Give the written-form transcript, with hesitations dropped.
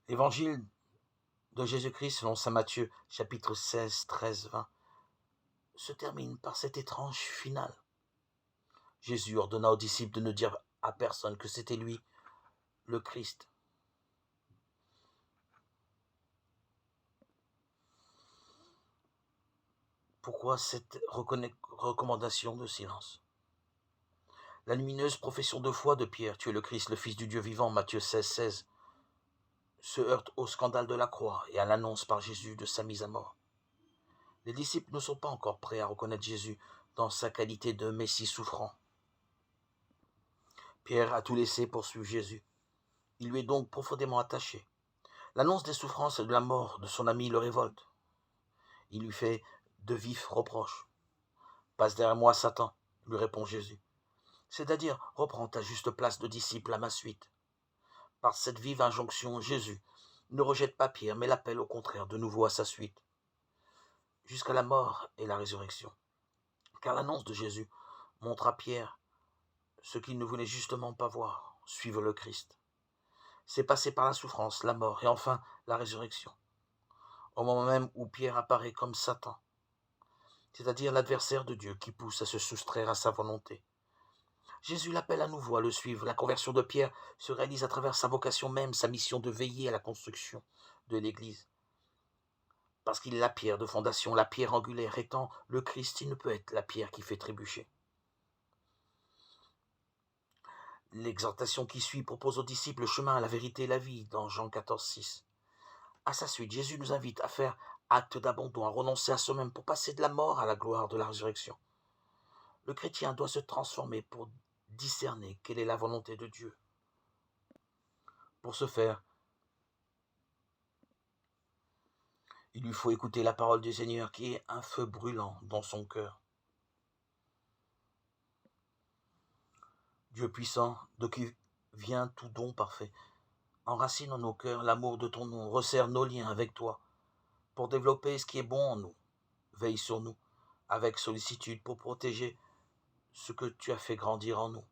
Évangile de Jésus-Christ selon saint Matthieu, chapitre 16, 13, 20, se termine par cet étrange final. Jésus ordonna aux disciples de ne dire à personne que c'était lui, le Christ. Pourquoi cette recommandation de silence? La lumineuse profession de foi de Pierre, tu es le Christ, le Fils du Dieu vivant, Matthieu 16, 16, se heurte au scandale de la croix et à l'annonce par Jésus de sa mise à mort. Les disciples ne sont pas encore prêts à reconnaître Jésus dans sa qualité de Messie souffrant. Pierre a tout laissé pour suivre Jésus. Il lui est donc profondément attaché. L'annonce des souffrances et de la mort de son ami le révolte. Il lui fait de vifs reproches. « Passe derrière moi, Satan », lui répond Jésus. C'est-à-dire, reprends ta juste place de disciple à ma suite. Par cette vive injonction, Jésus ne rejette pas Pierre, mais l'appelle au contraire de nouveau à sa suite, jusqu'à la mort et la résurrection. Car l'annonce de Jésus montre à Pierre ce qu'il ne voulait justement pas voir, suivre le Christ. C'est passer par la souffrance, la mort et enfin la résurrection. Au moment même où Pierre apparaît comme Satan, c'est-à-dire l'adversaire de Dieu qui pousse à se soustraire à sa volonté. Jésus l'appelle à nouveau à le suivre. La conversion de Pierre se réalise à travers sa vocation même, sa mission de veiller à la construction de l'Église. Parce qu'il est la pierre de fondation, la pierre angulaire étant le Christ, il ne peut être la pierre qui fait trébucher. L'exhortation qui suit propose aux disciples le chemin, la vérité et la vie dans Jean 14, 6. À sa suite, Jésus nous invite à faire acte d'abandon, à renoncer à soi-même pour passer de la mort à la gloire de la résurrection. Le chrétien doit se transformer pour discerner quelle est la volonté de Dieu. Pour ce faire, il lui faut écouter la parole du Seigneur qui est un feu brûlant dans son cœur. Dieu puissant, de qui vient tout don parfait, enracine en nos cœurs l'amour de ton nom, resserre nos liens avec toi, pour développer ce qui est bon en nous. Veille sur nous, avec sollicitude, pour protéger ce que tu as fait grandir en nous.